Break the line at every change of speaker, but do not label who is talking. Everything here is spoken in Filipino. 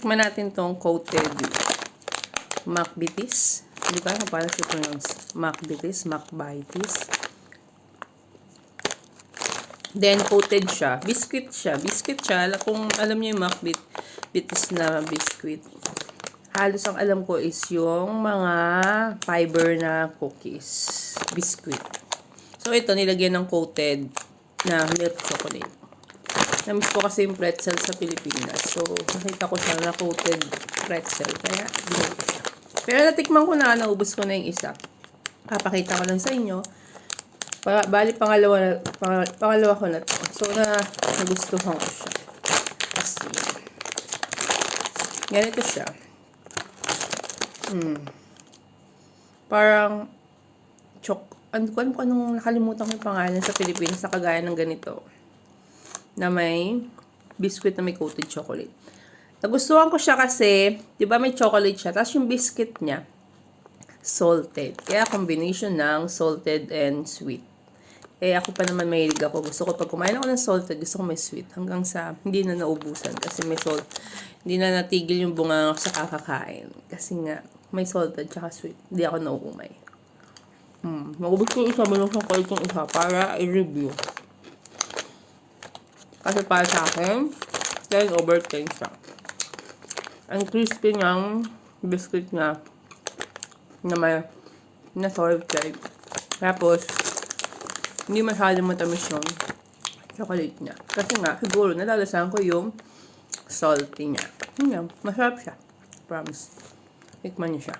Tikman natin tong coated McVitie's. Hindi ko alam kung paano siya pronounce. McVitie's, McVitie's. Then, coated siya. Biscuit siya. Biscuit siya. Kung alam niyo yung McVitie's na biscuit, halos ang alam ko is yung mga fiber na cookies. Biscuit. So, ito, nilagyan ng coated na milk chocolate. Namiss ko kasi yung pretzel sa Pilipinas. So, nakita ko siya na coated pretzel. Kaya, binili ko siya. Pero natikman ko na, naubos ko na yung isa. Papakita ko lang sa inyo. Bali, pangalawa ko na to. So, nagustuhan ko siya. Kasi, ganito siya. Parang, ano ko anong nakalimutan ko yung pangalan sa Pilipinas na kagaya ng ganito. Na may biscuit na may coated chocolate. Nagustuhan ko siya kasi, di ba may chocolate siya, tapos yung biscuit niya, salted. Kaya combination ng salted and sweet. Eh ako pa naman mahilig ako. Gusto ko pag kumain ako ng salted, gusto ko may sweet. Hanggang sa hindi na naubusan kasi may salt. Hindi na natigil yung bunga sa kakakain. Kasi nga, may salted tsaka sweet. Hindi ako nauumay. Magubos ko yung isa, binuksan ko itong isa para i-review. Kasi para sa akin, 10 over 10 siya. Ang crispy niyang biscuit niya na may na-solve type. Tapos, hindi masyadong matamis yung chocolate niya. Kasi nga, siguro nalalasahan ko yung salty niya. Yan, masarap siya. Promise. Tikman niyo siya.